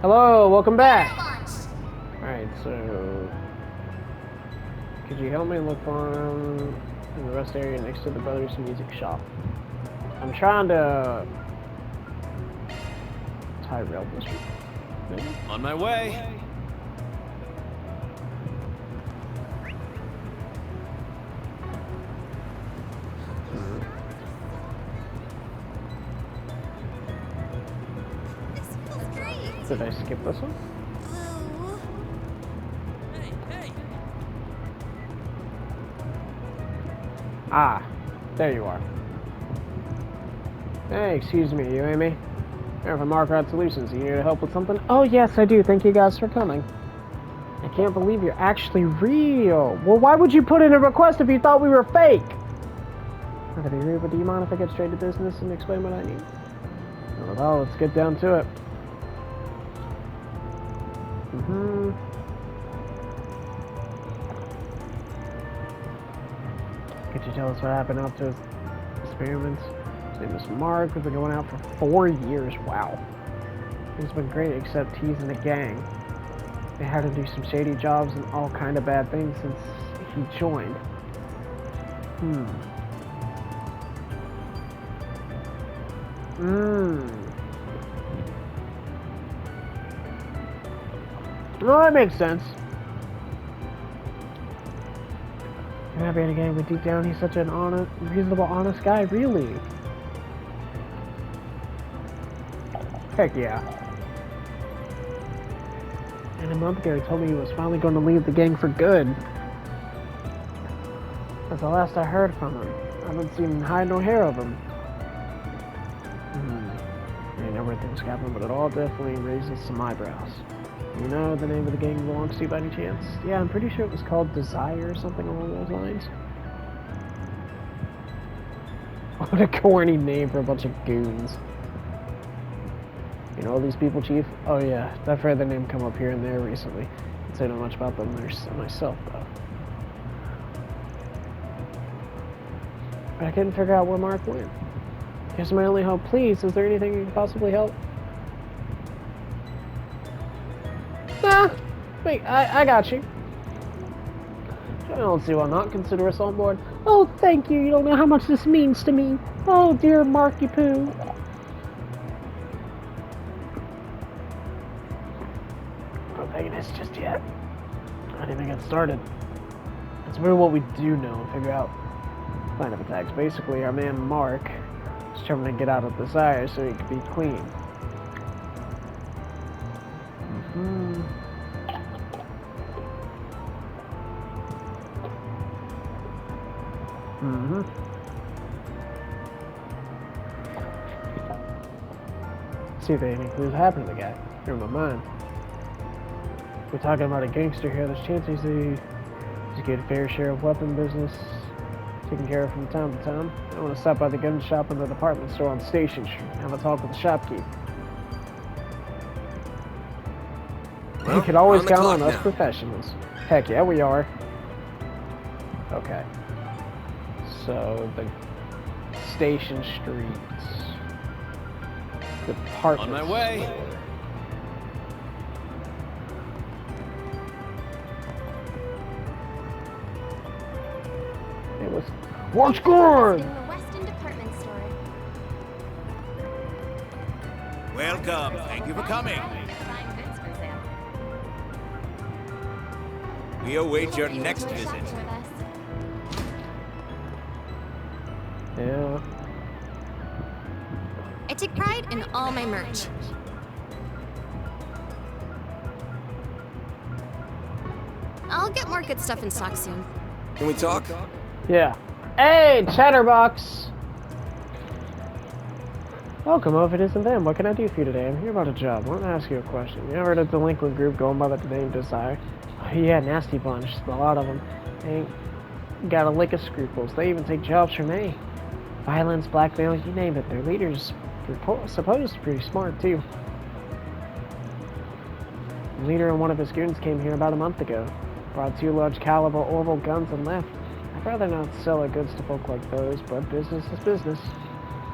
Hello, welcome back. Alright, so could you help me look for him in the rest area next to the Brothers Music Shop? I'm trying to Tyrell District. Maybe? On my way. Did I skip this one? Hey. Ah, there you are. Hey, excuse me, you Amy? Here from Mark Solutions. You need help with something? Oh yes, I do. Thank you guys for coming. I can't believe you're actually real. Well, why would you put in a request if you thought we were fake? Not to be rude, but do you mind if I get straight to business and explain what I need? Well, let's get down to it. Could you tell us what happened after his experiments? His name is Mark. We've been going out for 4 years. Wow. It's been great, except he's in a gang. They had to do some shady jobs and all kind of bad things since he joined. Well, that makes sense. You're not being a gang, but deep down he's such an honest, reasonable, honest guy, really. Heck yeah. And a month ago he told me he was finally going to leave the gang for good. That's the last I heard from him. I haven't seen hide nor hair of him. I know where things happen, but it all definitely raises some eyebrows. You know the name of the gang belongs to by any chance? Yeah, I'm pretty sure it was called Desire or something along those lines. What a corny name for a bunch of goons. You know all these people, Chief? Oh yeah, I've heard their name come up here and there recently. Can't say not much about them myself, though. But I couldn't figure out where Mark went. Here's my only hope. Please, is there anything you can possibly help? Nah, wait, I got you. I don't see why not. Consider us on board. Oh, thank you. You don't know how much this means to me. Oh, dear Marky Poo. Don't think this just yet. I didn't even get started. Let's move what we do know and figure out plan of attacks. Basically, our man Mark is trying to get out of Desire so he can be clean. See if any clues happen to the guy. You're in my mind. We're talking about a gangster here. There's chances he's get a fair share of weapon business taken care of from time to time. I want to stop by the gun shop and the department store on Station Street and have a talk with the shopkeep. Well, you can always count on us professionals. Heck yeah, we are. Okay. So, the Station Street department. On my way. It was what's good? In the Weston department store. Welcome. Thank you for coming. Fine goods for sale. We await your next Shopping visit. with us. Yeah. I take pride in all my merch. I'll get more good stuff in stock soon. Can we talk? Yeah. Hey, Chatterbox! Welcome, if it isn't them. What can I do for you today? I'm here about a job. I want to ask you a question. You ever heard of a delinquent group going by the name Desire? Oh, yeah, nasty bunch. A lot of them. They ain't got a lick of scruples. They even take jobs from me. Violence, blackmail, you name it. Their leaders supposed pretty smart, too. The leader and one of his goons came here about a month ago. Brought 2 large caliber Orville guns and left. I'd rather not sell our goods to folk like those, but business is business.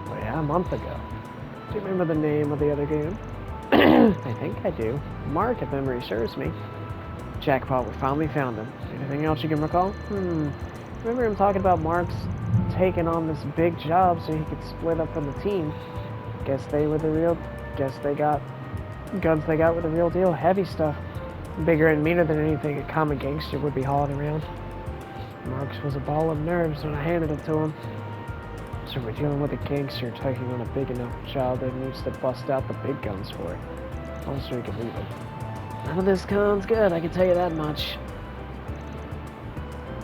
Oh yeah, a month ago. Do you remember the name of the other goon? I think I do. Mark, if memory serves me. Jackpot, we finally found him. Anything else you can recall? Remember him talking about Mark's taking on this big job so he could split up from the team. Guess they got guns they got with the real deal. Heavy stuff. Bigger and meaner than anything a common gangster would be hauling around. Mark's was a ball of nerves when I handed it to him. So we're dealing with a gangster taking on a big enough job that needs to bust out the big guns for it. Also, you can leave it. None of this sounds good, I can tell you that much.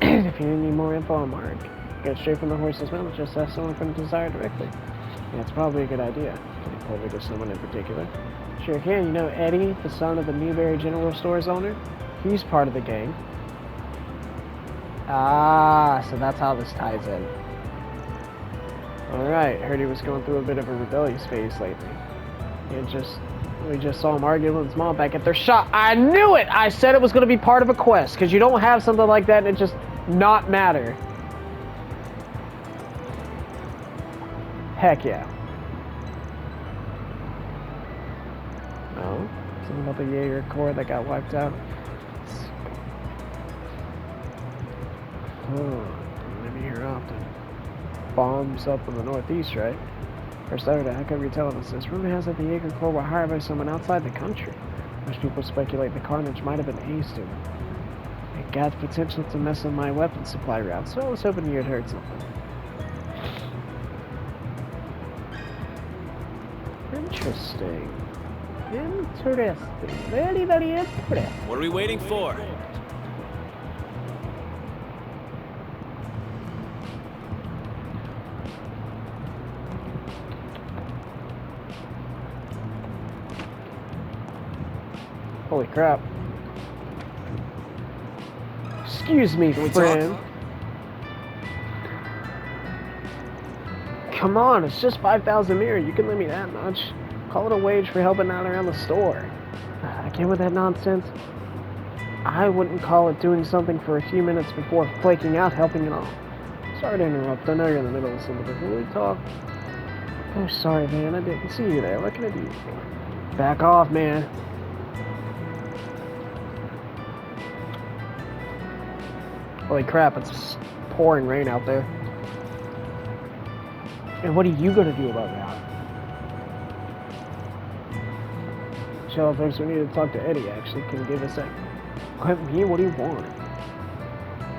If you need any more info on Mark, get straight from the horse's mouth, just ask someone from Desire directly. Yeah, it's probably a good idea. Can you point me to someone in particular? Sure can. You know Eddie, the son of the Newberry General Store's owner? He's part of the gang. Ah, so that's how this ties in. Alright, heard he was going through a bit of a rebellious phase lately. We just saw him arguing with his mom back at their shop. I knew it! I said it was going to be part of a quest, because you don't have something like that and it just not matter. Heck yeah. No? Something about the Jaeger Corps that got wiped out. Maybe here often. Bombs up in the northeast, right? First I heard it, how come you're telling us this? Rumor has it the Jaeger Corps were hired by someone outside the country. Most people speculate the carnage might have been hasted. It got potential to mess with my weapon supply route, so I was hoping you'd heard something. Interesting. Interesting. Very, very interesting. What are we waiting for? Holy crap. Excuse me, friend. Come on, it's just 5,000 mirror. You can lend me that much. Call it a wage for helping out around the store. Again with that nonsense. I wouldn't call it doing something for a few minutes before flaking out, helping it all. Sorry to interrupt. I know you're in the middle of something. Can we talk? Oh, sorry, man. I didn't see you there. What can I do for? Back off, man. Holy crap, it's pouring rain out there. And what are you going to do about that? Shell thinks we need to talk to Eddie, actually. Can you give a sec? What, me? What do you want?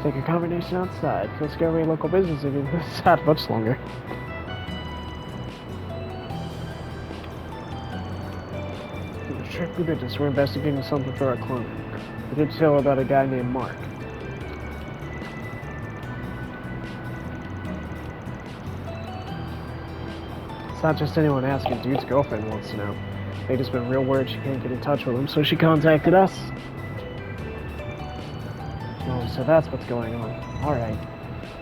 Take your combination outside. Let's go away local business if you decide much longer. Strictly business. We're investigating something for our client. We did tell about a guy named Mark. It's not just anyone asking. Dude's girlfriend wants to know. They just been real worried she can't get in touch with him, so she contacted us. Oh, so that's what's going on. Alright.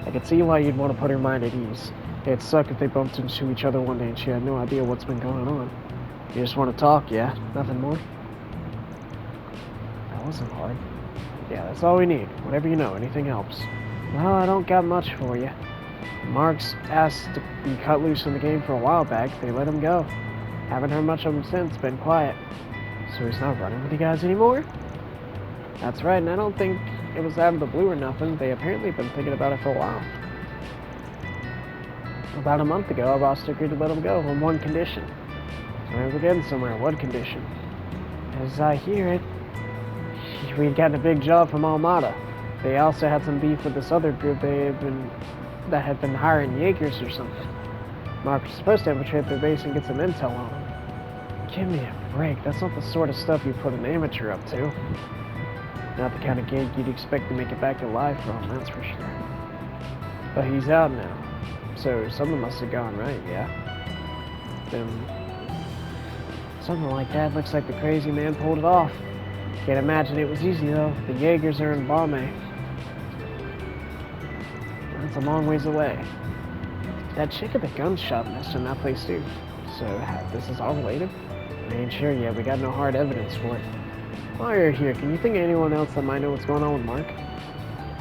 I can see why you'd want to put her mind at ease. It'd suck if they bumped into each other one day and she had no idea what's been going on. You just want to talk, yeah? Nothing more? That wasn't hard. Yeah, that's all we need. Whatever you know, anything helps. Well, I don't got much for you. Mark's asked to be cut loose from the game for a while back. They let him go. Haven't heard much of him since. Been quiet. So he's not running with you guys anymore? That's right, and I don't think it was out of the blue or nothing. They apparently been thinking about it for a while. About a month ago, our boss agreed to let him go on one condition. So we're getting somewhere. What condition? As I hear it, we'd gotten a big job from Almada. They also had some beef with this other group that had been hiring Jaegers or something. Mark was supposed to infiltrate their base and get some intel on them. Give me a break. That's not the sort of stuff you put an amateur up to. Not the kind of gig you'd expect to make it back alive from, that's for sure. But he's out now. So something must have gone right, yeah? Then something like that. Looks like the crazy man pulled it off. Can't imagine it was easy though. The Jaegers are in Bombay. That's a long ways away. That chick at the gun shop messed in that place too. So this is all related? I ain't sure yet. We got no hard evidence for it. While you're here, can you think of anyone else that might know what's going on with Mark?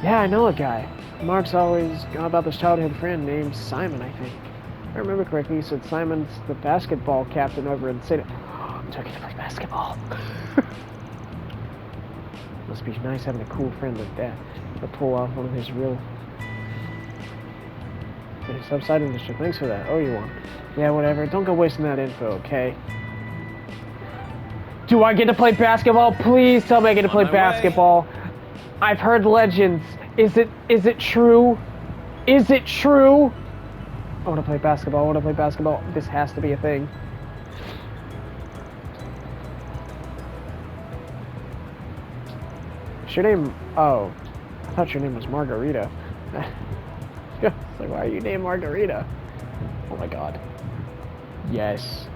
Yeah, I know a guy. Mark's always gone about this childhood friend named Simon, I think. If I remember correctly, he said Simon's the basketball captain over in the city. Do I get to play basketball? Must be nice having a cool friend like that to pull off one of his real... Hey, subside industry, thanks for that. Oh, you won. Yeah, whatever. Don't go wasting that info, okay? Do I get to play basketball? Please tell me I get to play basketball. I've heard legends. Is it true? Is it true? I want to play basketball. I want to play basketball. This has to be a thing. Is your name... Oh. I thought your name was Margarita. It's like, why are you named Margarita? Oh my god. Yes.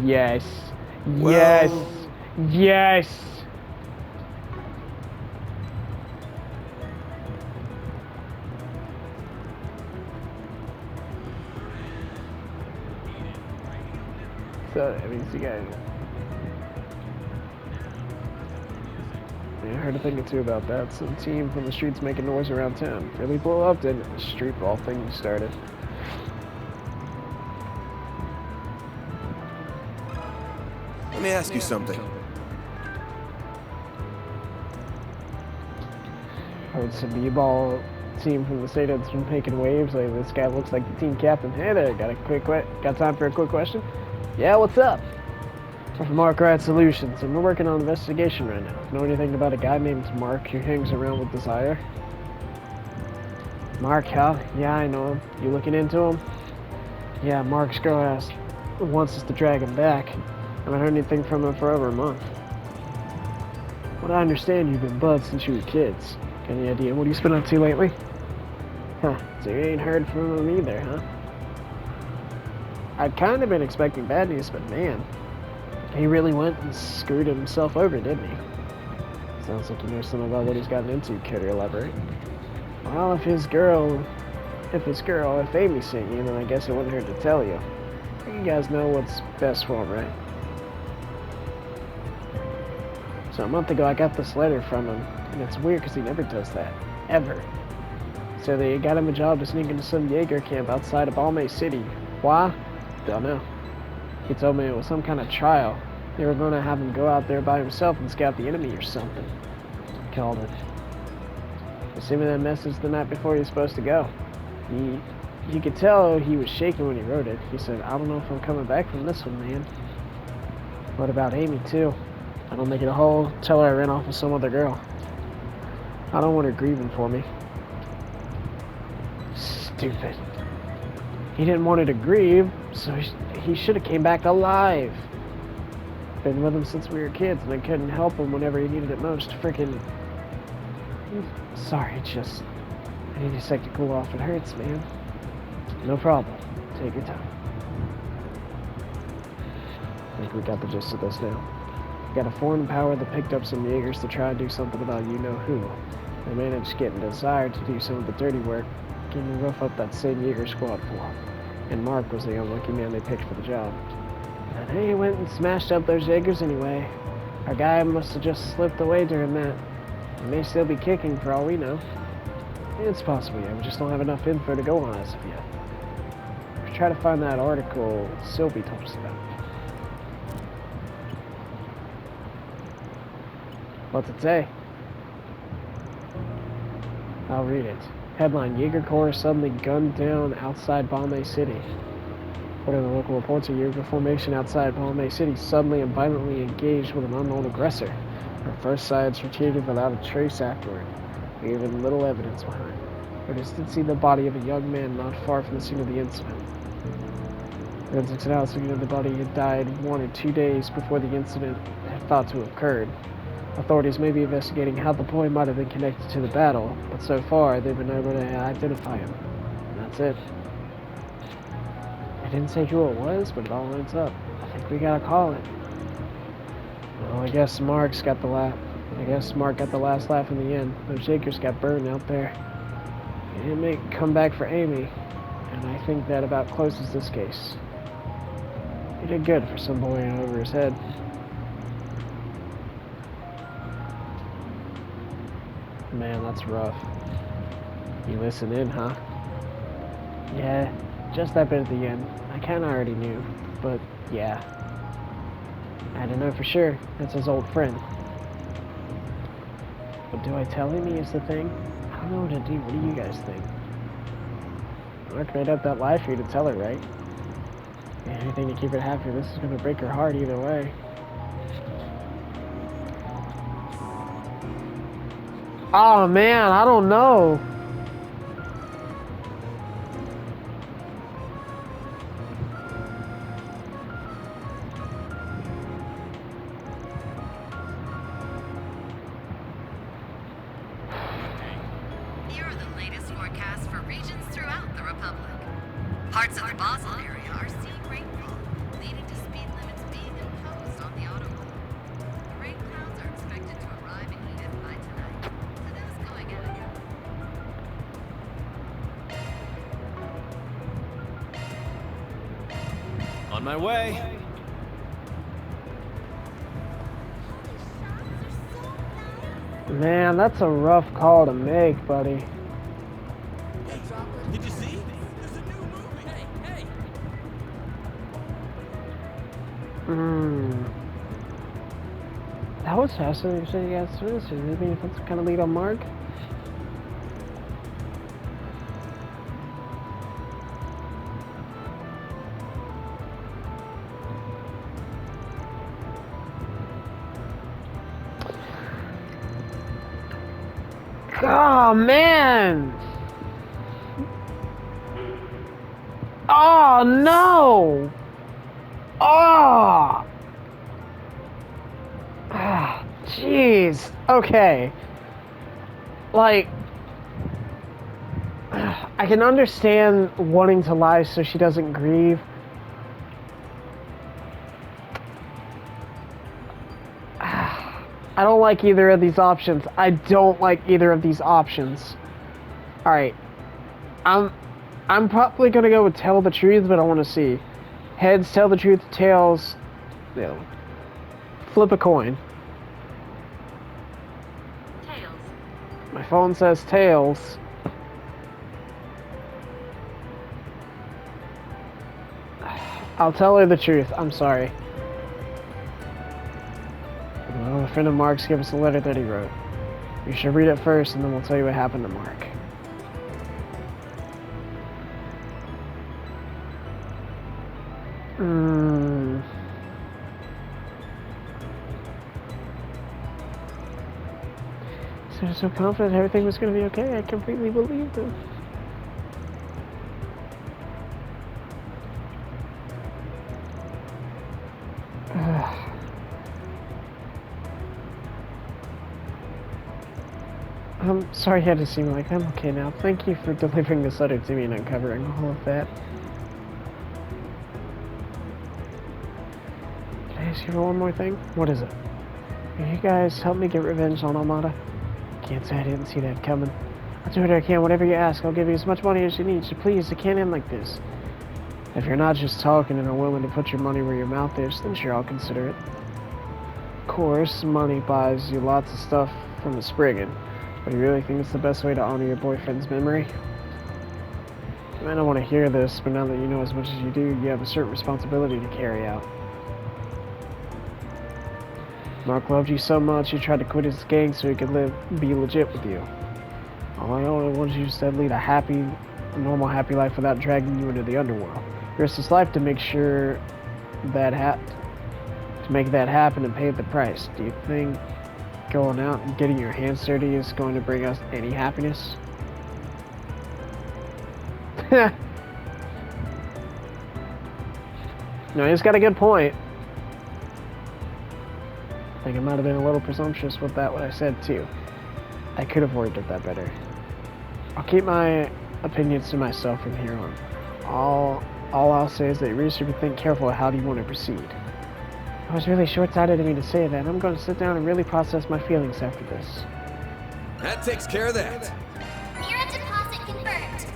Yes. Yes. Yes. So, I mean, you guys... I heard a thing or two about that. Some team from the streets making noise around town. Really blew up, didn't it? The street ball thing you started. Let me ask you something. Heard some b-ball team from the state that's been making waves. Like, this guy looks like the team captain. Hey there, got time for a quick question? Yeah, what's up? We're from Mark Ride Solutions, and we're working on an investigation right now. Know anything about a guy named Mark who hangs around with Desire? Mark, huh? Yeah, I know him. You looking into him? Yeah, Mark's girl wants us to drag him back. I haven't heard anything from him for over a month. What I understand, you've been buds since you were kids. Got any idea what he's been up to lately? Huh, so you ain't heard from him either, huh? I'd kind of been expecting bad news, but man, he really went and screwed himself over, didn't he? Sounds like you know something about what he's gotten into. Care to elaborate? Well, if Amy's seeing you, then I guess it wouldn't hurt to tell you. You guys know what's best for him, right? So a month ago, I got this letter from him, and it's weird because he never does that. Ever. So they got him a job to sneak into some Jaeger camp outside of Balmain City. Why? Don't know. He told me it was some kind of trial. They were going to have him go out there by himself and scout the enemy or something. Called it. He sent me that message the night before he was supposed to go. You could tell he was shaking when he wrote it. He said, I don't know if I'm coming back from this one, man. What about Amy, too? I don't make it a whole. Tell her I ran off with some other girl. I don't want her grieving for me. Stupid. He didn't want her to grieve, so he should have came back alive. Been with him since we were kids, and I couldn't help him whenever he needed it most. Freaking... Sorry, I need a sec to cool off. It hurts, man. No problem. Take your time. I think we got the gist of this now. We got a foreign power that picked up some Jaegers to try and do something about you-know-who. They managed getting Desire to do some of the dirty work, getting rough up that same Jaeger squad for him. And Mark was the unlucky man they picked for the job. And he went and smashed up those Jaegers anyway. Our guy must have just slipped away during that. He may still be kicking for all we know. It's possible, yeah. We just don't have enough info to go on as of yet. We'll try to find that article Sylvie told us about. What's it say? I'll read it. Headline, Jaeger Corps suddenly gunned down outside Balmain City. According to the local reports, a Jaeger formation outside Balmain City suddenly and violently engaged with an unknown aggressor. Our first sides retreated without a trace afterward, leaving little evidence behind. Witnesses did see the body of a young man not far from the scene of the incident. Forensics analysis figured the body had died 1 or 2 days before the incident had thought to have occurred. Authorities may be investigating how the boy might have been connected to the battle, but so far they've been able to identify him. And that's it. I didn't say who it was, but it all lines up. I think we gotta call it. Well, I guess Mark got the last laugh in the end. Those Jaegers got burned out there. He didn't make a comeback for Amy, and I think that about closes this case. He did good for some boy in over his head. Man, that's rough. You listen in, huh? Yeah, just that bit at the end. I kinda already knew, but yeah. I don't know for sure. That's his old friend. But do I tell him he is the thing? I don't know what to do. What do you guys think? Mark made up that lie for you to tell her, right? Yeah, anything to keep her happy. This is gonna break her heart either way. Oh man, I don't know. Here are the latest forecasts for regions throughout the Republic. Parts of the Basel area are seeing rainfall, leading to speed limits being imposed on the autobahn. The rain clouds are expected to arrive in Eden by tonight. So that's going out. On my way. Man, that's a rough call to make, buddy. Did you see? There's a new movie. Hey. That was fascinating. So you guys through this. Does it mean that's kind of lead on Mark? Oh man! Oh no! Oh! Ah, jeez. Okay. Like, I can understand wanting to lie so she doesn't grieve. I don't like either of these options. I don't like either of these options. Alright. I'm probably gonna go with tell the truth, but I want to see. Heads, tell the truth. Tails, you know, flip a coin. Tails. My phone says tails. I'll tell her the truth. I'm sorry. Well, a friend of Mark's gave us a letter that he wrote. You should read it first, and then we'll tell you what happened to Mark. So I'm so confident everything was going to be okay. I completely believed him. I'm sorry you had to see me like that. I'm okay now. Thank you for delivering this letter to me and uncovering all of that. Can I ask you for one more thing? What is it? Will you guys help me get revenge on Armada? Can't say I didn't see that coming. I'll do what I can. Whatever you ask, I'll give you as much money as you need. So please, it can't end like this. If you're not just talking and are willing to put your money where your mouth is, then sure, I'll consider it. Of course, money buys you lots of stuff from the Spriggan. But you really think it's the best way to honor your boyfriend's memory? You might not want to hear this, but now that you know as much as you do, you have a certain responsibility to carry out. Mark loved you so much, he tried to quit his gang so he could be legit with you. All I only wanted you to lead a normal, happy life without dragging you into the underworld. He risked his life to make sure that make that happen and pay the price. Do you think going out and getting your hands dirty is going to bring us any happiness? No, he's got a good point. I think I might have been a little presumptuous with what I said too. I could have worded that better. I'll keep my opinions to myself from here on. All I'll say is that you really should think careful how do you want to proceed. I was really short-sighted of me to say that. I'm going to sit down and really process my feelings after this. That takes care of that. Mirror deposit confirmed.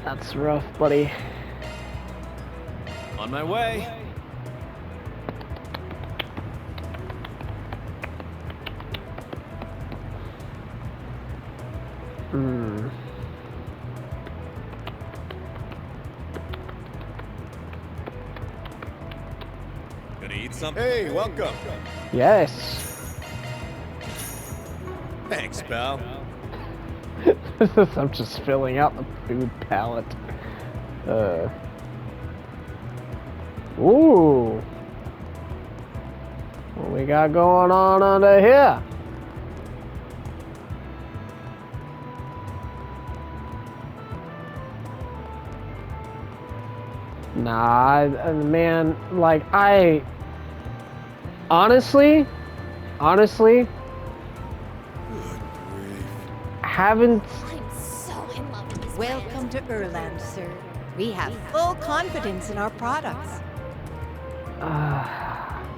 That's rough, buddy. On my way. Something. Hey, welcome. Yes. Thanks, pal. I'm just filling out the food palette. Ooh. What we got going on under here? Nah, man, like, honestly, haven't. I'm so in love with this Welcome to Erland, sir. We have full confidence in our products.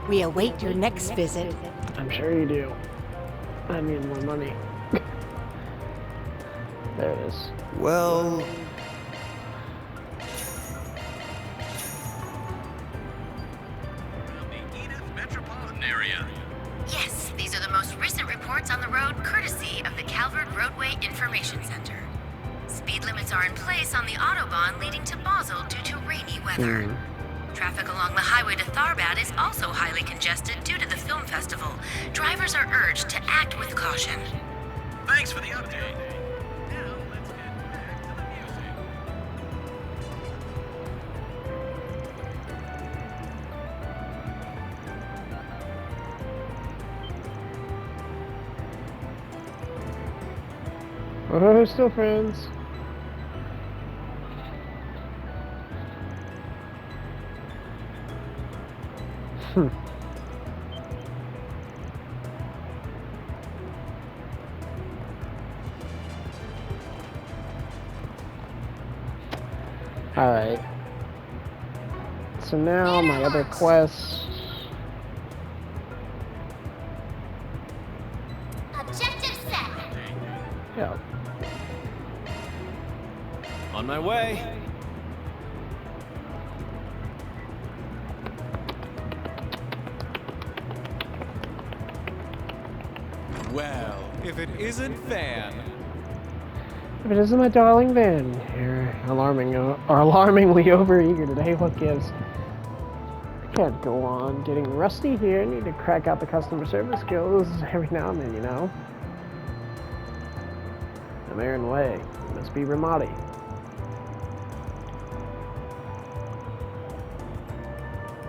We await your next visit. I'm sure you do. I need more money. There it is. Well, Metropolitan area. Yes, these are the most recent reports on the road courtesy of the Calvert Roadway Information Center. Speed limits are in place on the Autobahn leading to Basel due to rainy weather. Traffic along the highway to Tharbad is also highly congested due to the film festival. Drivers are urged to act with caution. Thanks for the update. Now let's get back to the music. Oh, we're still friends. Alright. So now my other quest. Objective set. Yeah. on my way. Well, if it isn't Van. If it isn't my darling Van, you're alarmingly overeager today. What gives? I can't go on getting rusty here. I need to crack out the customer service skills every now and then, you know. I'm Aaron Way. It must be Ramadi.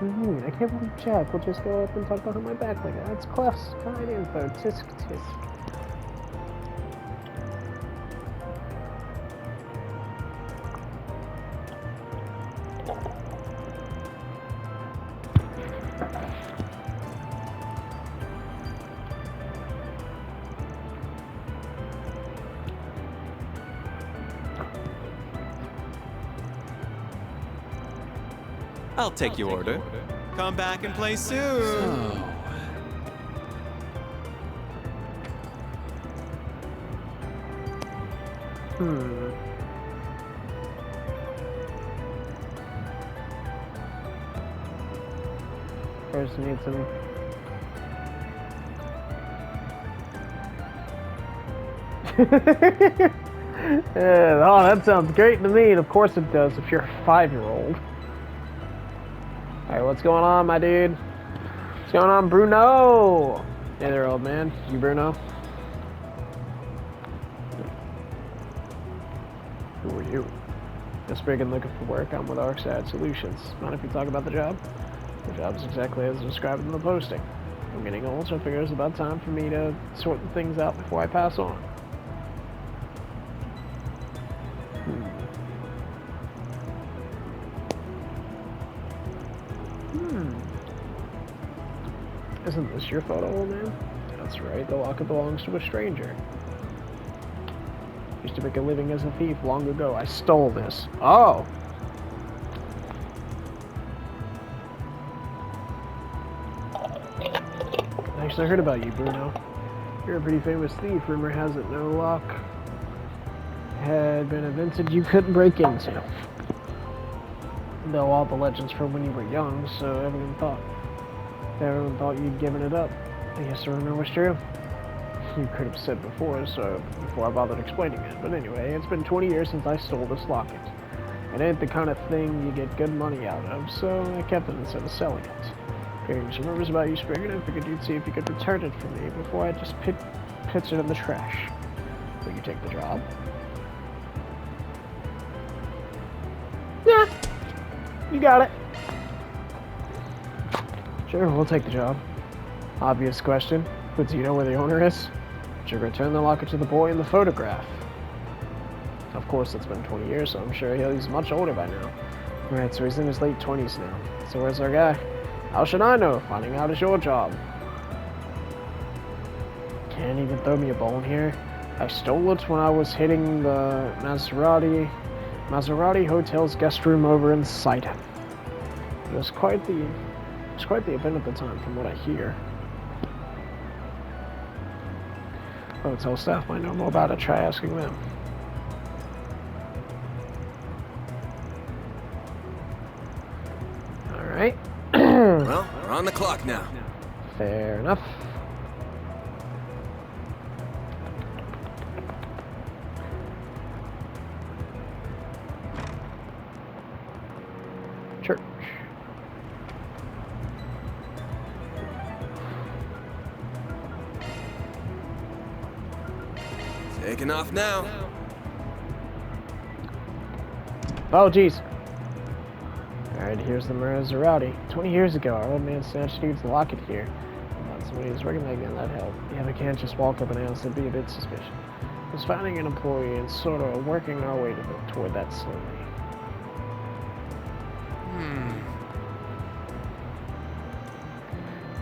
I can't believe Jack will just go up and talk behind my back like that. That's classified info. Tisk tisk. I'll take your order. Come back and play soon. First need some. Yeah, oh, that sounds great to me, and of course it does if you're a 5-year-old. Alright, what's going on, my dude? What's going on, Bruno? Hey there, old man. You Bruno? Who are you? Just friggin' looking for work. I'm with ArcSide Solutions. Mind if we talk about the job? The job is exactly as described in the posting. I'm getting old, so I figure it's about time for me to sort the things out before I pass on. Isn't this your photo, old man? That's right, the locket belongs to a stranger. Used to make a living as a thief long ago. I stole this. Oh! Actually, I heard about you, Bruno. You're a pretty famous thief. Rumor has it no lock had been invented you couldn't break into. Though all the legends from when you were young, so everyone thought you'd given it up. I guess the rumor was true. You could have said before I bothered explaining it. But anyway, it's been 20 years since I stole this locket. It ain't the kind of thing you get good money out of, so I kept it instead of selling it. Hearing some rumors about you spreading it, figured you'd see if you could return it for me before I just pitch it in the trash. Will you take the job? Yeah, you got it. Sure, we'll take the job. Obvious question, but do you know where the owner is? Should return the locket to the boy in the photograph. Of course, it's been 20 years, so I'm sure he's much older by now. Right, so he's in his late 20s now. So where's our guy? How should I know? Finding out is your job. Can't even throw me a bone here. I stole it when I was hitting the Maserati Hotel's guest room over in Saita. It was quite the event at the time, from what I hear. Hotel staff might know more about it. Try asking them. All right. Well, we're on the clock now. Fair enough. Church. Taking off now. Oh, jeez. Alright, here's the Maserati. 20 years ago, our old man snatched dude's locket here. I thought somebody was working again, that helped. Yeah, we can't just walk up and ask, it'd be a bit suspicious. I was finding an employee and sort of working our way toward that slowly.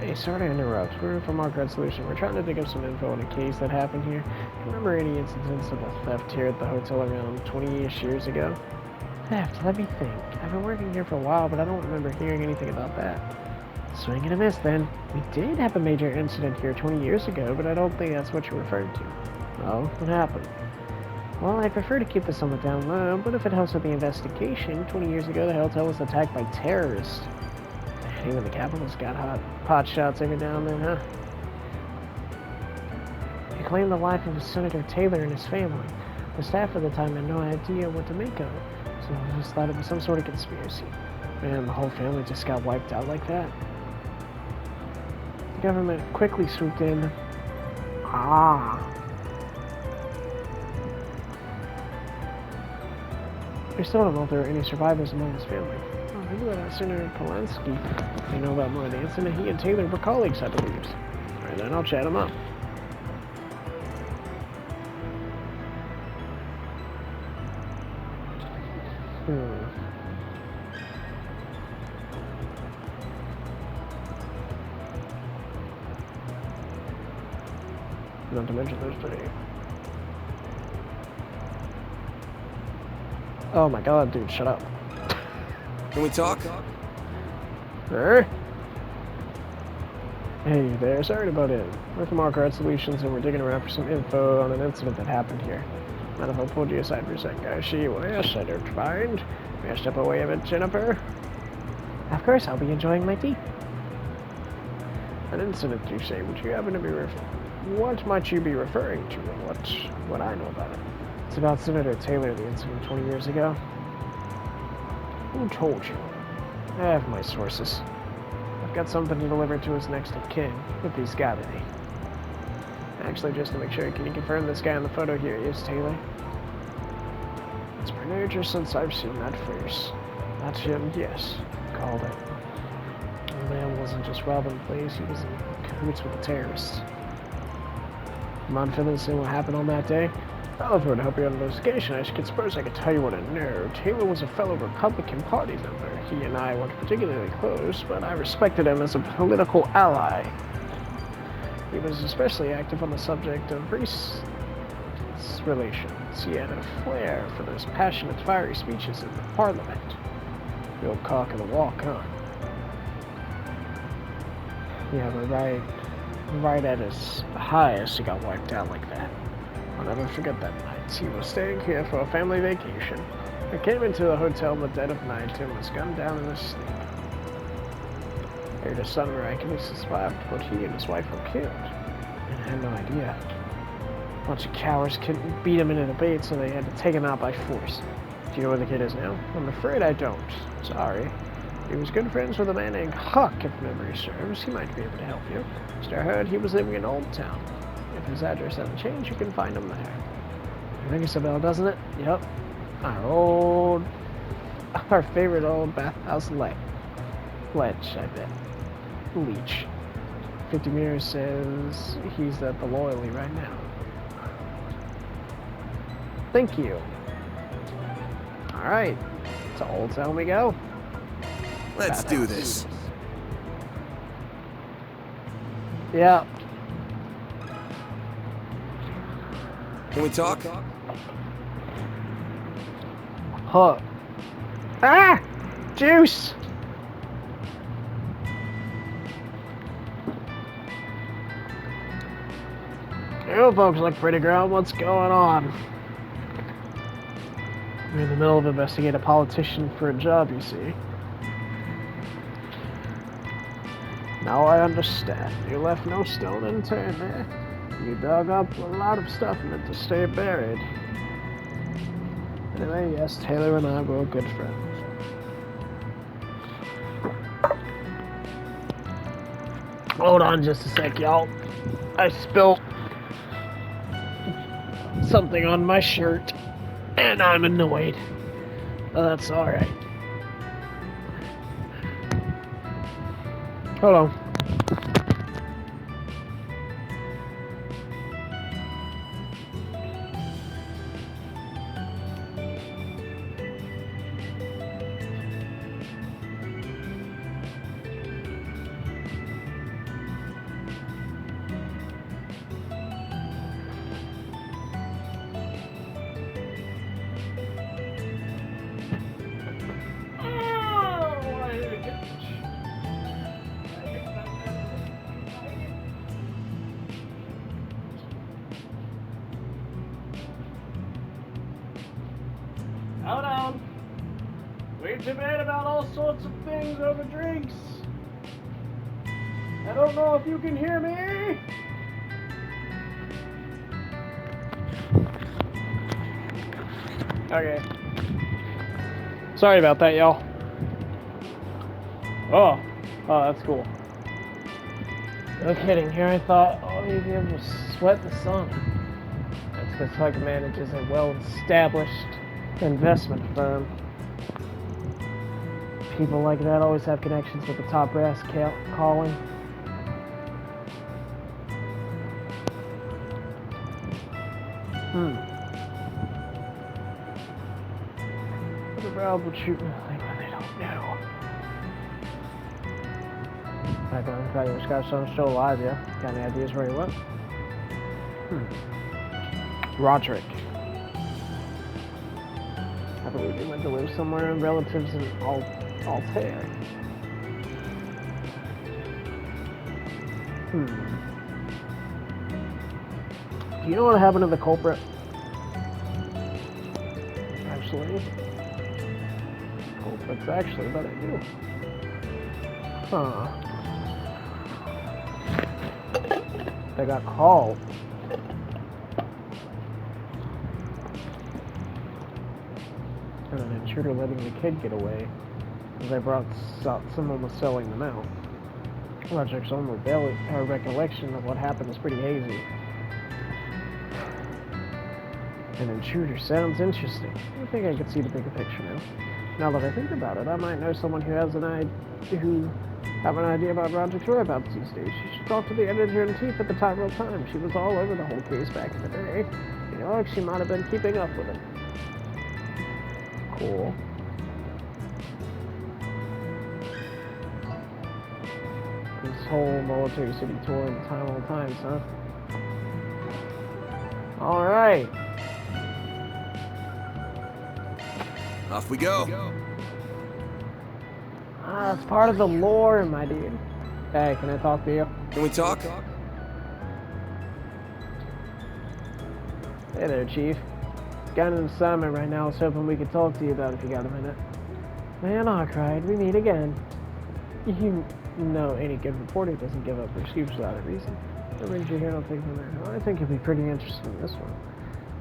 Hey, sorry to interrupt. We're from Margaret Solution. We're trying to dig up some info on a case that happened here. Do you remember any incidents of a theft here at the hotel around 20-ish years ago? Theft? Let me think. I've been working here for a while, but I don't remember hearing anything about that. Swing and a miss, then. We did have a major incident here 20 years ago, but I don't think that's what you're referring to. Oh, what happened? Well, I prefer to keep this on the down low, but if it helps with the investigation, 20 years ago the hotel was attacked by terrorists. Even the capitalists got pot shots every now and then, huh? They claimed the life of Senator Taylor and his family. The staff at the time had no idea what to make of it, so I just thought it was some sort of conspiracy. Man, the whole family just got wiped out like that. The government quickly swooped in. We still don't know if there are any survivors among his family. Oh, maybe about Senator Polanski. They know about more of the incident. He and Taylor were colleagues, I believe. Alright, then I'll chat him up. Not to mention there's plenty. Oh my god, dude, shut up. Can we talk? Sure. Hey there, sorry about it. We're from Margaret Solutions and we're digging around for some info on an incident that happened here. Mind if I pulled you aside for a second, guys? Yes, I don't mind. May I step away a bit, Jennifer? Of course, I'll be enjoying my tea. An incident, you say? Would you happen to be what might you be referring to, and what I know about it? It's about Senator Taylor, the incident 20 years ago. Who told you? I have my sources. I've got something to deliver to his next of kin, if he's got any. Actually, just to make sure, can you confirm this guy on the photo here is Taylor? It's been ages since I've seen that face. That's him, yes. Called it. The man wasn't just robbing the place, he was in cahoots with the terrorists. Mind filling in what happened on that day? Well, if we were to help you on the investigation, I suppose I could tell you what I know. Taylor was a fellow Republican Party member. He and I weren't particularly close, but I respected him as a political ally. He was especially active on the subject of race relations. He had a flair for those passionate, fiery speeches in the Parliament. The old cock of the walk, huh? Yeah, but right at his highest, he got wiped out like that. I'll never forget that night. He was staying here for a family vacation. I came into the hotel in the dead of night and was gunned down in his sleep. Heard his son miraculously survived, but he and his wife were killed. And I had no idea. A bunch of cowards couldn't beat him in a debate, so they had to take him out by force. Do you know where the kid is now? I'm afraid I don't. Sorry. He was good friends with a man named Huck, if memory serves. He might be able to help you. I heard he was living in Old Town. If his address hasn't changed, you can find him there. Rings a bell, doesn't it? Yep. Our favorite old bathhouse ledge, I bet. Leech. 50 meters says he's at the Loyally right now. Thank you. Alright. To Old Town we go. Let's do this. Yeah. Can we talk? Huh. Ah! Juice! You folks look pretty grown. What's going on? We're in the middle of investigating a politician for a job, you see. Now I understand. You left no stone unturned there. You dug up a lot of stuff meant to stay buried. Anyway, yes, Taylor and I were good friends. Hold on just a sec, y'all. I spilled something on my shirt, and I'm annoyed. That's alright. Hold on. Hold on. Way too bad about all sorts of things over drinks. I don't know if you can hear me. Okay. Sorry about that, y'all. Oh, that's cool. No kidding. Here I thought, oh, you'd be able to sweat the sun. That's because Huck manages a well-established investment firm. People like that always have connections with the top brass calling. What the crowd would shoot me like when they don't know. Background try to Scotch Stone's still alive, yeah? Got any ideas where he went? Roderick. I believe he went to live somewhere with relatives in Altair. Do you know what happened to the culprit? Actually. Culprits, actually, but I do. Huh. They got called. And an intruder letting the kid get away. They brought someone was selling them out. Roderick's own recollection of what happened is pretty hazy. An intruder sounds interesting. I think I could see the bigger picture now. Now that I think about it, I might know someone who have an idea about Roderick's whereabouts these days. You should talk to the editor-in-chief at the Tyrell Times. She was all over the whole case back in the day. You know, like she might have been keeping up with it. Cool. This whole military city tour in the Tyrell Times, huh? Alright. Off we go. It's part of the lore, my dude. Hey, can I talk to you? Can we talk? Hey there, Chief. Got an assignment right now. I was hoping we could talk to you about it if you got a minute. Man, I cried. We meet again. You know, any good reporter doesn't give up excuse without a reason. What brings you here? I think you'll be pretty interested in this one.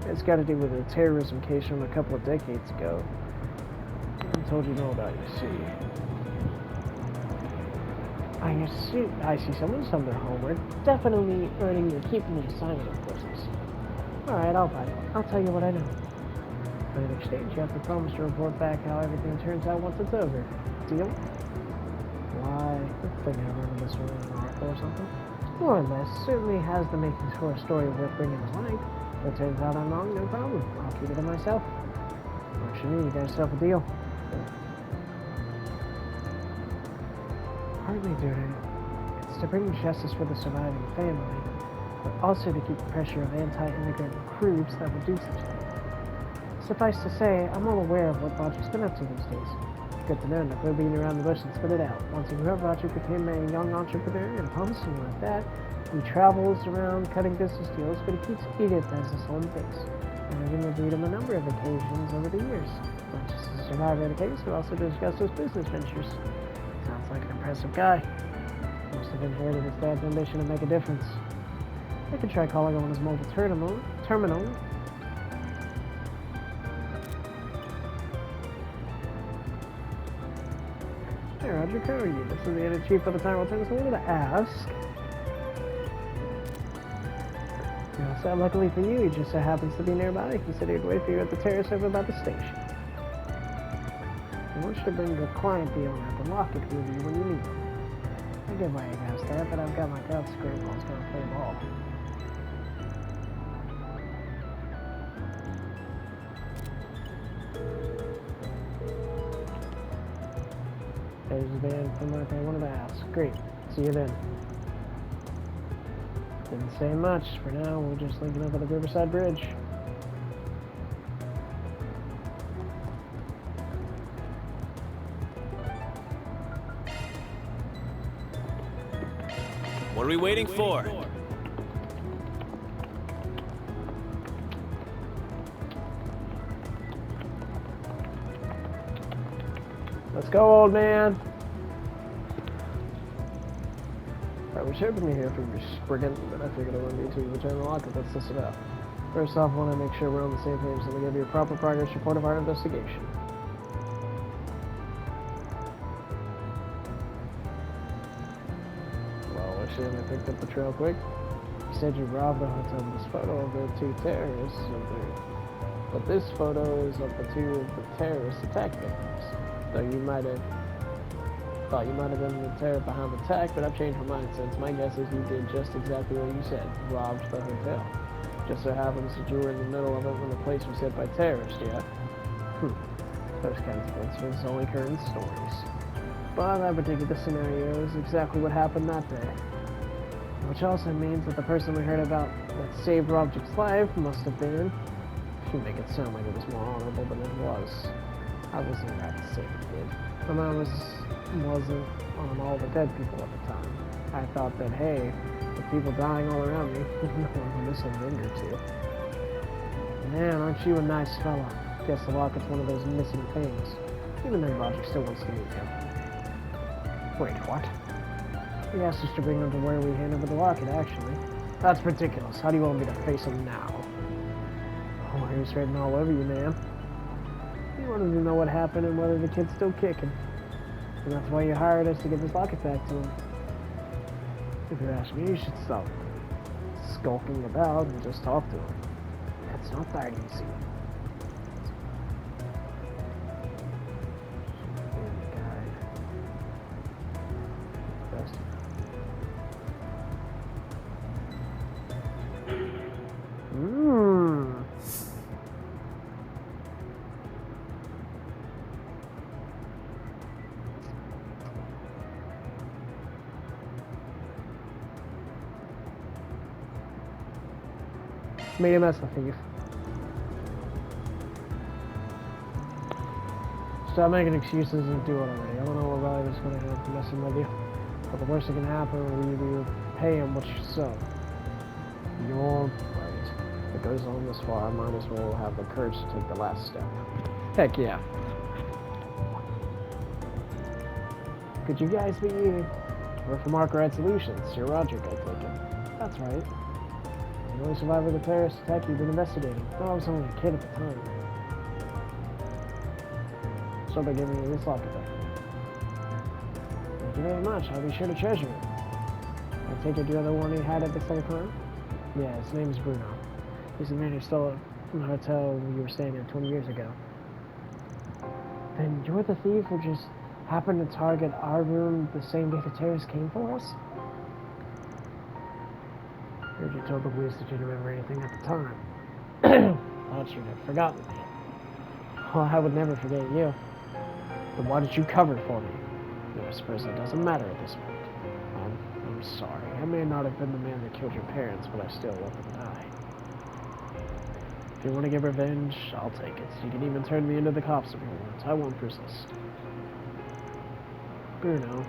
It's got to do with a terrorism case from a couple of decades ago. I told you know about it, you see. I see someone's done their homework. Definitely earning your keep in the assignment, of course. Alright, I'll bite. I'll tell you what I know. But in exchange, you have to promise to report back how everything turns out once it's over. Deal? Why, I think I remember this one in an article or something. More or less, certainly has the makings for a story worth bringing to light. But it turns out I'm wrong, no problem. I'll keep it to myself. What you mean, you guys set up a deal. Partly due to it's to bring justice for the surviving family, but also to keep the pressure of anti-immigrant groups that would do such things. Suffice to say, I'm all aware of what Roger's been up to these days. Good to know, not quit beating around the bush and spit it out. Once he grew up, Roger became a young entrepreneur and promising like that. He travels around cutting business deals, but he keeps Edith as his home base. And I've interviewed him a number of occasions over the years. Not just as a survivor of the case, but also to discuss his business ventures. Sounds like an impressive guy. Must have inherited his dad's ambition to make a difference. I could try calling on his mobile terminal. Hey Roger, how are you? This is the editor chief of the Tyrell Tennis. I wanted to ask. So luckily for you, he just so happens to be nearby. He said he'd wait for you at the terrace over by the station. I want you to bring the client the owner of the locket with you when you meet him. I get why you guys that, but I've got my gut scrambles gonna play ball. There's the band from what I wanted to ask. Great. See you then. Didn't say much. For now, we're just linking up at the Riverside Bridge. What are we waiting for? Let's go, old man. I was hoping to hear from you, Spriggan, but I figured I wouldn't be too return the locket. What's this about? First off, I want to make sure we're on the same page, so we give you a proper progress report of our investigation. Well, I shouldn't have picked up the trail quick. You said you robbed the hotel with this photo of the two terrorists, but this photo is of the two of the terrorist attack victims. Though you might have thought you might have been the terror behind the attack, but I've changed my mind since. My guess is you did just exactly what you said, robbed the hotel. Just so happens that you were in the middle of it when the place was hit by terrorists, yeah? Those kinds of incidents only occur in stories. But that particular scenario is exactly what happened that day. Which also means that the person we heard about that saved Robji's life must have been... You make it sound like it was more honorable than it was. I wasn't that same kid. My mind wasn't on all the dead people at the time. I thought that, hey, with people dying all around me, no one missing a ring or two. Man, aren't you a nice fella? Guess the locket's one of those missing things. Even though Roger still wants to meet him. Wait, what? He asked us to bring him to where we hand over the locket, actually. That's ridiculous. How do you want me to face him now? Oh, he's written all over you, man. You wanted to know what happened and whether the kid's still kicking. And that's why you hired us to get this locket back to him. If you ask me, you should stop skulking about and just talk to him. It's not that easy. Made him as a thief. Stop making excuses and do it already. I don't know what value is going to have messing with you. But the worst that can happen will you pay him what you sow. You're right. If it goes on this far, I might as well have the courage to take the last step. Heck yeah. Could you guys be... We're from Arkwright Solutions. You're Roger, I take it. That's right. The only survivor of the terrorist attack you've been investigating. Though I was only a kid at the time. So they're giving me this locket back. Thank you very much. I'll be sure to treasure it. I take it you're the one who had it the same time? Yeah, his name's Bruno. He's the man who stole it from the hotel you were staying at 20 years ago. Then you're the thief who just happened to target our room the same day the terrorists came for us? Heard you told the police that you didn't remember anything at the time. Thought you'd have forgotten me. Well, I would never forget you. Then why did you cover for me? I suppose it doesn't matter at this point. I'm sorry. I may not have been the man that killed your parents, but I still let them die. If you want to get revenge, I'll take it. You can even turn me into the cops if you want. I won't resist. Bruno,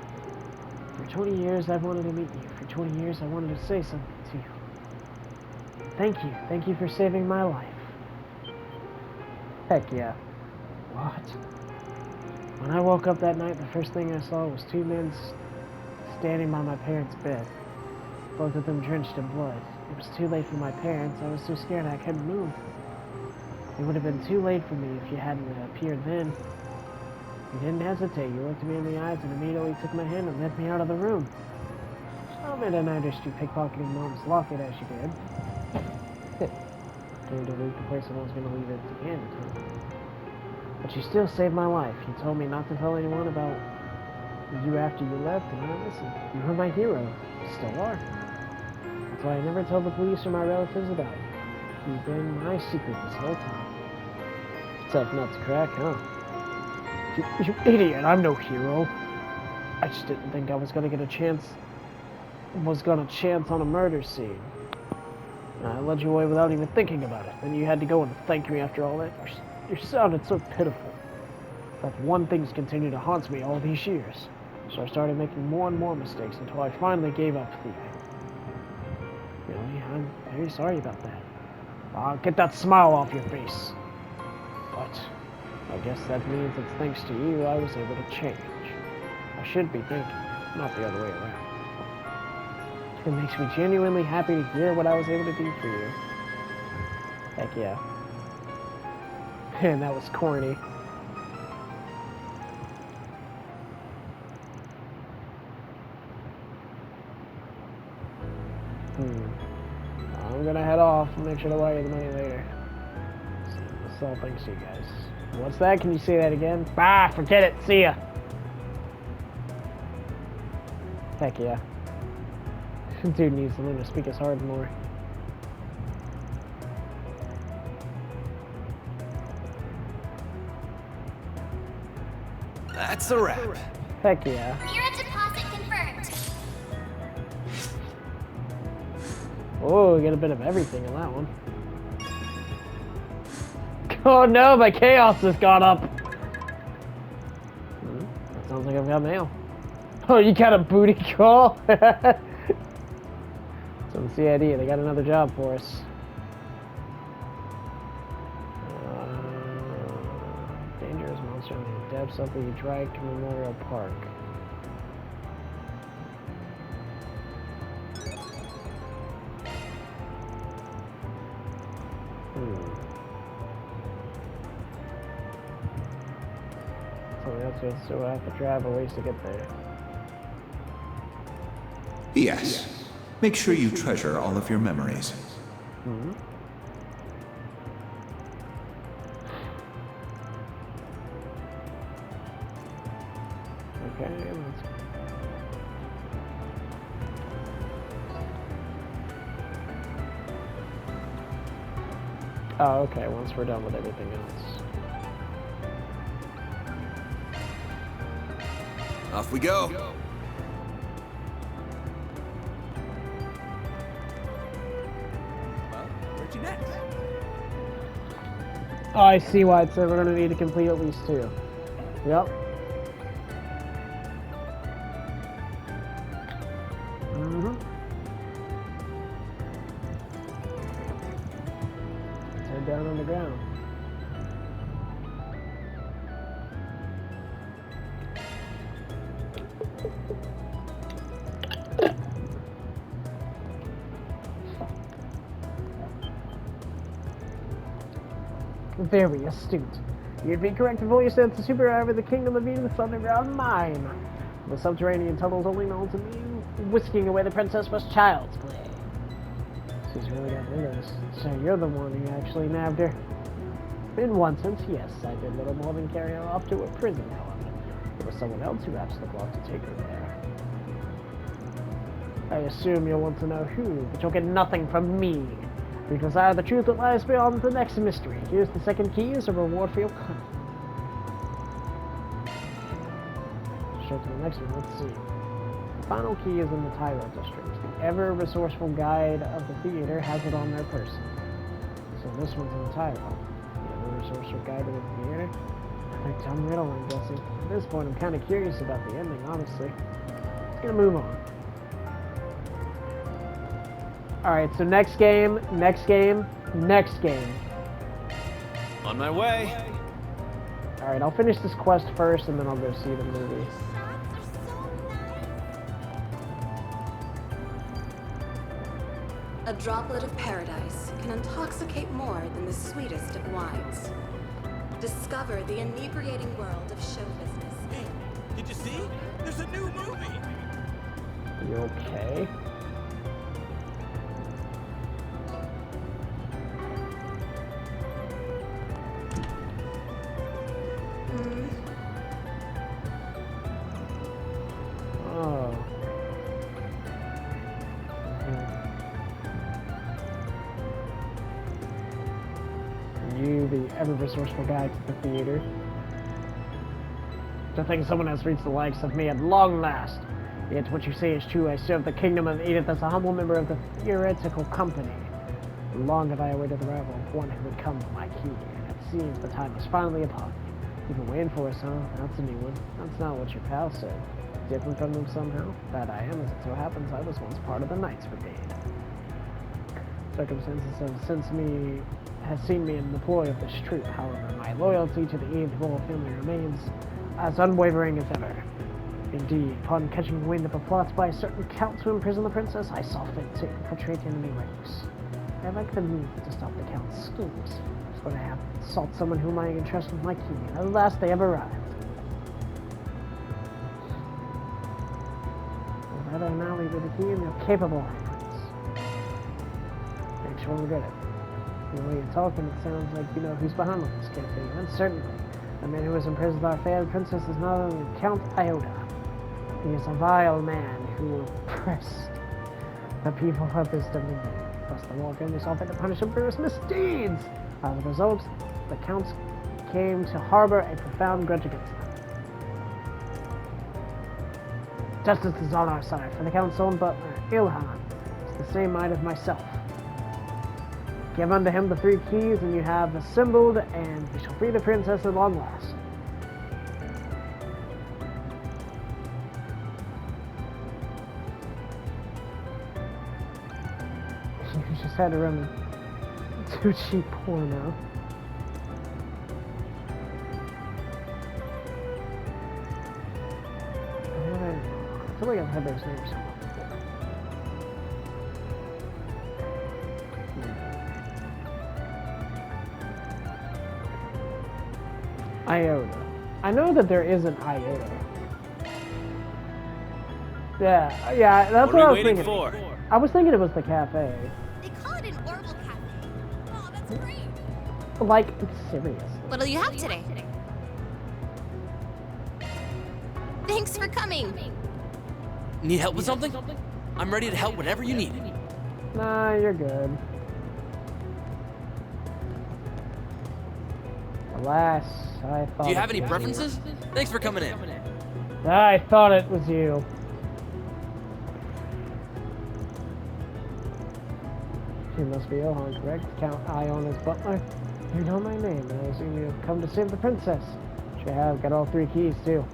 for 20 years I've wanted to meet you. For 20 years I wanted to say something to you. Thank you. Thank you for saving my life. Heck yeah. What? When I woke up that night, the first thing I saw was two men standing by my parents' bed. Both of them drenched in blood. It was too late for my parents. I was so scared I couldn't move. It would have been too late for me if you hadn't appeared then. You didn't hesitate. You looked me in the eyes and immediately took my hand and led me out of the room. I mean, I noticed you pickpocketing Mom's locket as you did. Came to loot the place I was going to leave it to hand it to her. But you still saved my life. You told me not to tell anyone about you after you left, and I listened. You were my hero. You still are. That's why I never told the police or my relatives about you. You've been my secret this whole time. Tough nut to crack, huh? You idiot, I'm no hero. I just didn't think I was gonna get a chance. On a murder scene. I led you away without even thinking about it. Then you had to go and thank me after all that. You sounded so pitiful. That one thing's continued to haunt me all these years. So I started making more and more mistakes until I finally gave up thieving. Really, I'm very sorry about that. Get that smile off your face. But I guess that means it's thanks to you I was able to change. I should be thinking, not the other way around. It makes me genuinely happy to hear what I was able to do for you. Heck yeah. Man, that was corny. I'm gonna head off and make sure to wire the money later. That's all thanks to you guys. What's that? Can you say that again? Ah, forget it. See ya. Heck yeah. Dude needs to learn to speak his heart more. That's a wrap. Heck yeah. Mirror deposit confirmed. Oh, we get a bit of everything in that one. Oh no, my chaos has gone up. That sounds like I've got mail. Oh, you got a booty call? So the CID, they got another job for us. Dangerous monster in the depths of the Drake Memorial Park. So that's so I have to drive a ways to get there. Yes. Make sure you treasure all of your memories. Okay, let's go. Oh, okay, once we're done with everything else. Off we go. Where'd you next? Oh, I see why it said we're gonna need to complete at least 2. Yep. Let's head down on the ground. Very astute. You'd be correct to fully sense the super of the kingdom of Venus underground mine. The subterranean tunnels only known to me. Whisking away the princess was child's play. She's really got rid of this. So you're the one who actually nabbed her. In one sense, yes, I did little more than carry her off to a prison, however. It was someone else who asked the clock to take her there. I assume you'll want to know who, but you'll get nothing from me. If you desire the truth that lies beyond the next mystery, here's the second key as a reward for your cunning. Straight to the next one, let's see. The final key is in the Tyro district. The ever-resourceful guide of the theater has it on their person. So this one's in the Tyro. Resourceful guide to the theater. Another dumb riddle, I'm guessing. At this point, I'm kind of curious about the ending, honestly. Let's gonna move on. Alright, so next game. On my way. Alright, I'll finish this quest first, and then I'll go see the movie. A droplet of paradise can intoxicate more than the sweetest of wines. Discover the inebriating world of show business. Hey, did you see? There's a new movie. You okay? Oh. You, the ever-resourceful guide to the theater. To think someone has reached the likes of me at long last. Yet what you say is true. I serve the kingdom of Edith as a humble member of the theoretical company. Long have I awaited the arrival of one who would come with my key, and it seems the time is finally upon me. You've been waiting for us, huh? That's a new one. That's not what your pal said. Different from them somehow? That I am, as it so happens I was once part of the Knights Brigade. Circumstances has seen me in the ploy of this troop. However, my loyalty to the Edith royal family remains as unwavering as ever. Indeed, upon catching wind of a plot by a certain count to imprison the princess, I saw fit to infiltrate enemy ranks. I like the move to stop the count's schemes. That's what I have. Sought someone whom I can trust with my key, and at last they have arrived. Well, rather now leave you the key in your capable hands. Make sure we're good at it. The way you're talking, it sounds like you know who's behind all this, can't you? And certainly, the man who has imprisoned our fair princess is not only Count Iota. He is a vile man who oppressed the people of this dominion. Thus, the war family saw fit to punish him for his misdeeds. As a result, the counts came to harbor a profound grudge against them. Justice is on our side, for the count's own butler, Ilhan, is the same mind of myself. Give unto him the 3 keys, and you have assembled, and we shall free the princess at long last. You just had to run too cheap porno. I feel like I've had those names somewhere before. Iota. I know that there is an Iota. Yeah, that's what I was thinking. For? I was thinking it was the cafe. They call it an Orbital Cafe. Oh, that's great. Like, serious. What'll you have today? Thanks for coming. Need help with something? I'm ready to help whatever you need. Nah, you're good. Alas, I thought... Do you have any it was preferences? Thanks for coming in. you. I thought it was you. You must be Johann, correct? Count Iona's butler? You know my name, and I assume you've come to save the princess. You have got all 3 keys, too.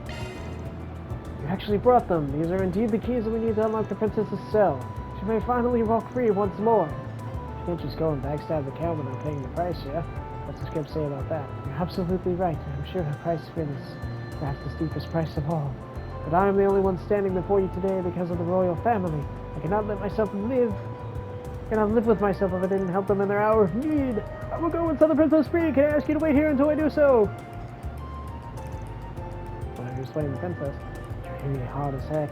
You actually brought them. These are indeed the keys that we need to unlock the princess's cell. She may finally walk free once more. She can't just go and backstab the count without paying the price, yeah? What's the script say about that? You're absolutely right. I'm sure the price for this is perhaps the steepest price of all. But I am the only one standing before you today because of the royal family. I cannot let myself live. I cannot live with myself if I didn't help them in their hour of need. I will go and set the princess free. Can I ask you to wait here until I do so? Well, you're slaying the princess. Really hard as heck,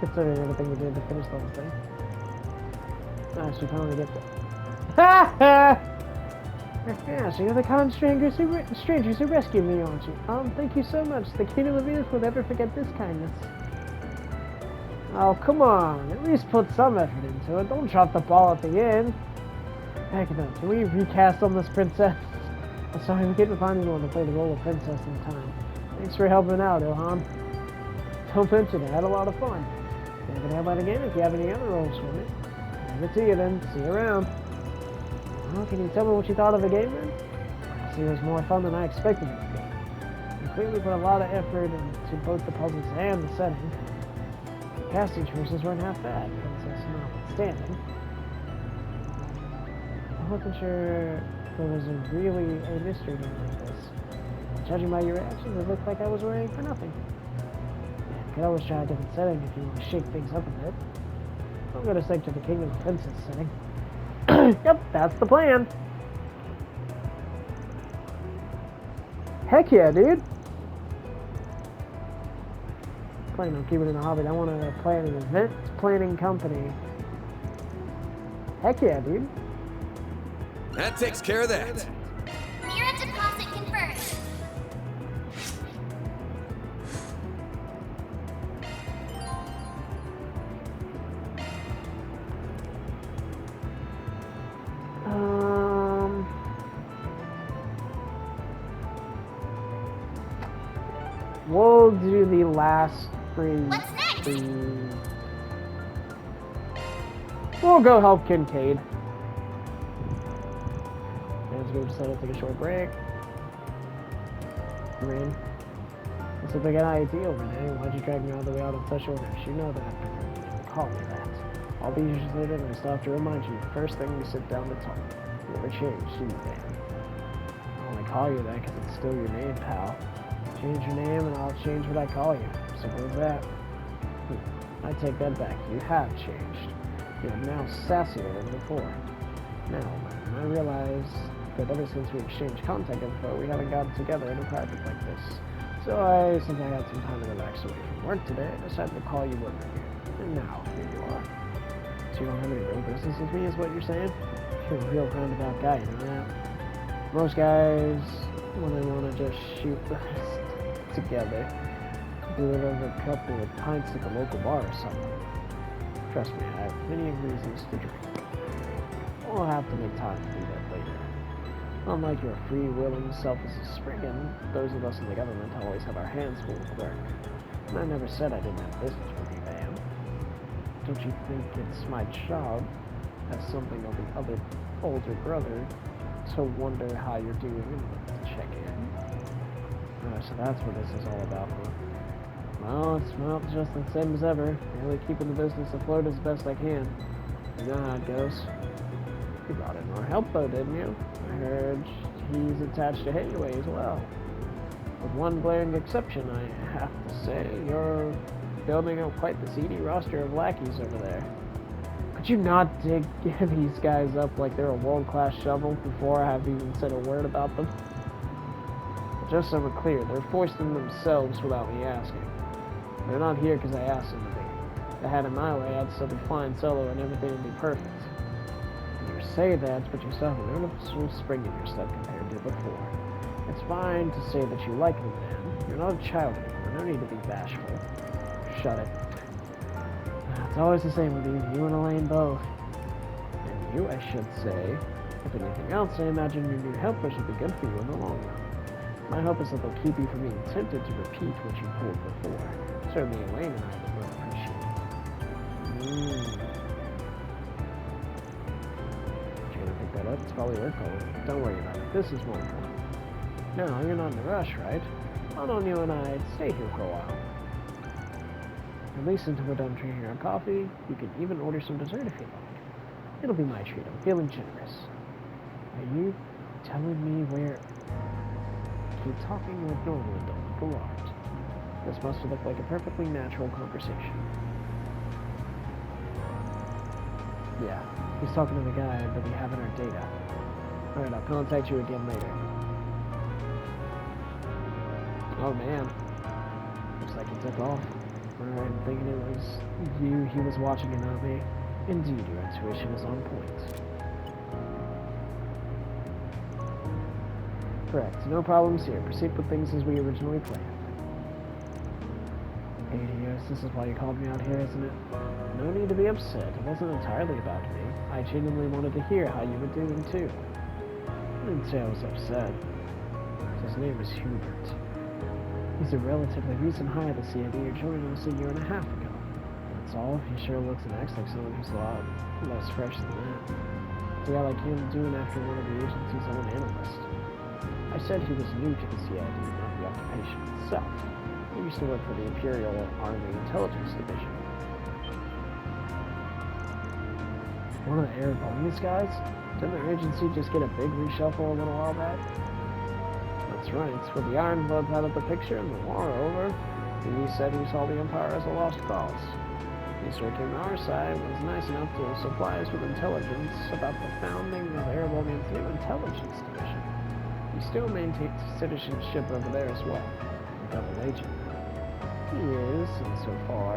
considering everything we did to finish the whole thing. Nice, we finally get there. Ha ha! Yeah, so you're the kind strangers who rescued me, aren't you? Thank you so much. The Kingdom of Venus will never forget this kindness. Oh, come on. At least put some effort into it. Don't drop the ball at the end. Heck no. Can we recast on this princess? I'm sorry, we couldn't find anyone to play the role of princess in time. Thanks for helping out, Ilhan. Don't mention it. I had a lot of fun. Never know about again if you have any other roles for me. Leave it to you then. See you around. Well, can you tell me what you thought of the game then? See, it was more fun than I expected it to be. You clearly put a lot of effort into both the puzzles and the setting. The casting choices weren't half bad, princess notwithstanding. I wasn't sure there was really a mystery game like this. Judging by your reactions, it looked like I was worrying for nothing. Yeah, you could always try a different setting if you want to shake things up a bit. I'm gonna stick to the Kingdom of Princess setting. Yep, that's the plan. Heck yeah, dude. Planning on keeping it a hobby. I want to plan an event planning company. Heck yeah, dude. That takes care of that. Mirror deposit confirmed. We'll do the last three. What's next? We'll go help Kincaid. Let's go decide to take a short break. Rin. Looks like I got an idea, Renee. Why'd you drag me all the way out on such orders? You know that. Call me that. All these years later, and I still have to remind you, first thing we sit down to talk. You never changed, do you, Dan? I only call you that because it's still your name, pal. Change your name and I'll change what I call you. Simple as that. I take that back. You have changed. You're now sassier than before. Now, I realize that ever since we exchanged contact info, we haven't gotten together in a private like this. So since I had some time to relax away from work today, I decided to call you over here. And now, here you are. So you don't have any real business with me, is what you're saying? You're a real roundabout guy, you know that? Most guys, when they want to just shoot the together, do it over a couple of pints at the local bar or something. Trust me, I have many reasons to drink. We'll have to make time to do that later. Unlike your free-willing, selfless Spriggan, those of us in the government always have our hands full of work. And I never said I didn't have business with you, ma'am. Don't you think it's my job, as something of an older brother, to wonder how you're doing and to check in? So that's what this is all about, huh? Well, it's not just the same as ever. Really keeping the business afloat as best I can. You know how it goes. You brought in more help, though, didn't you? I heard he's attached to Hayway as well. With one glaring exception, I have to say. You're building up quite the seedy roster of lackeys over there. Could you not dig these guys up like they're a world-class shovel before I have even said a word about them? Just so we're clear, they're foisting themselves without me asking. They're not here because I asked them to be. If I had it my way, I'd still be flying solo and everything would be perfect. You say that, but you still have a noticeable spring in your step compared to before. It's fine to say that you like me, man. You're not a child anymore. No need to be bashful. Shut it. It's always the same with you and Elaine both. And you, I should say. If anything else, I imagine your new helpers will be good for you in the long run. My hope is that they'll keep you from being tempted to repeat what you pulled before. Certainly Elaine and I would both appreciate it. You're gonna pick that up? It's probably work calling. Don't worry about it. This is more important. No, you're not in a rush, right? Why don't you and I stay here for a while? At least until we're done drinking our coffee, you can even order some dessert if you like. It'll be my treat. I'm feeling generous. Are you telling me where... Keep talking like normal adult. Go on. This must look like a perfectly natural conversation. Yeah, he's talking to the guy that we have in our data. Alright, I'll contact you again later. Oh man. Looks like he took off. Right, thinking it was you he was watching and not me. Indeed, your intuition is on point. Correct. No problems here. Proceed with things as we originally planned. Adios, this is why you called me out here, isn't it? No need to be upset. It wasn't entirely about me. I genuinely wanted to hear how you were doing, too. I didn't say I was upset. His name is Hubert. He's a relatively recent hire to CID who joined us a year and a half ago. That's all. He sure looks and acts like someone who's a lot less fresh than that. What's a guy like him doing after one of the agency's own analysts? I said he was new to the CID, not the occupation itself. He used to work for the Imperial Army Intelligence Division. One of the Aragonians guys? Didn't their agency just get a big reshuffle a little while back? That's right. With the Ironbloods out of the picture and the war over, he said he saw the Empire as a lost cause. He sort came to our side and was nice enough to supply us with intelligence about the founding of Aragonian's new intelligence division. He still maintains citizenship over there as well. A double agent. He is, insofar.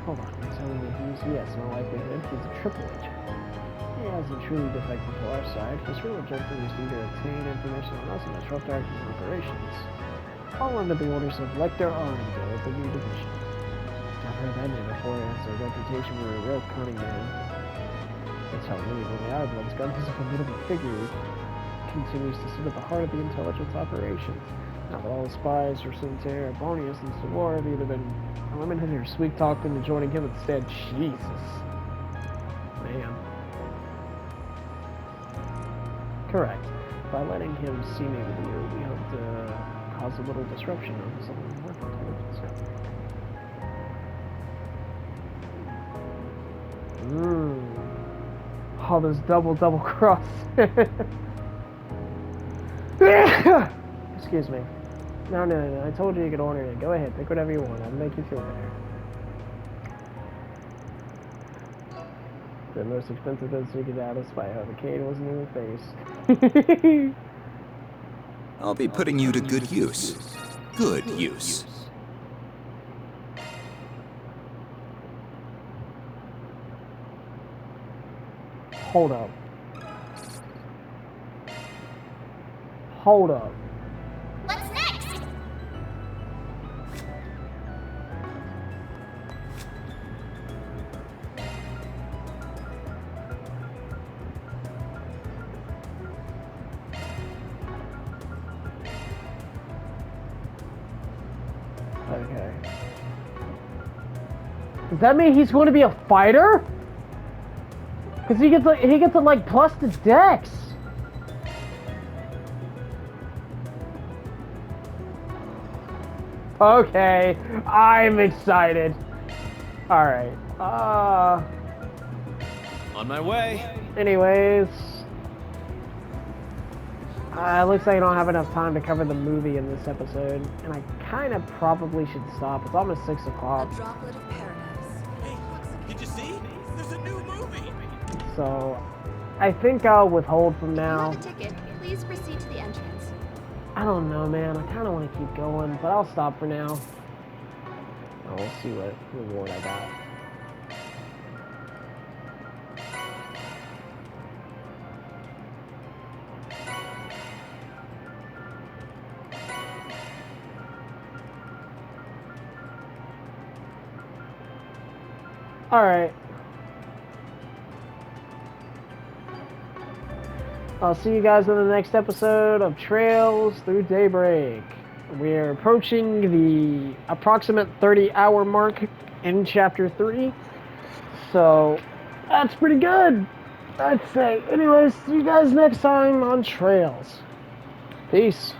Hold on, you're telling me yes, in all likelihood, he's a triple agent. He hasn't truly defected to our side. His real objective is to either obtain information on us and disrupt our operations, all under the orders of Lecter Arundel of the new division. I've heard that name before. He has a reputation for a real cunning man. That's how really when the Ironbloods gun is a formidable figure who continues to sit at the heart of the intelligence operations. Now that all the spies are sent to Arabonius since the war have either been eliminated or sweet-talked into joining him instead. Jesus. Man. Correct. By letting him see me with you, we hope to cause a little disruption on his own work intelligence. Oh, this double cross. Excuse me. No. I told you could order it. Go ahead, pick whatever you want. I'll make you feel better. The most expensive bits you could out of spite how the cane wasn't in the face. I'll be putting you to good use. Good use. Hold up. Hold up. What's next? Okay. Does that mean he's going to be a fighter? Because he gets to like plus the dex. Okay, I'm excited. All right. On my way. Anyways, it looks like I don't have enough time to cover the movie in this episode, and I kind of probably should stop. It's almost 6 o'clock. A droplet of paradise. Hey, did you see? There's a new movie. So, I think I'll withhold from If you now. have a ticket, please proceed to the entrance. I don't know, man. I kind of want to keep going, but I'll stop for now. Oh, we'll see what reward I got. Alright. I'll see you guys in the next episode of Trails Through Daybreak. We're approaching the approximate 30-hour mark in Chapter 3. So, that's pretty good, I'd say. Anyways, see you guys next time on Trails. Peace.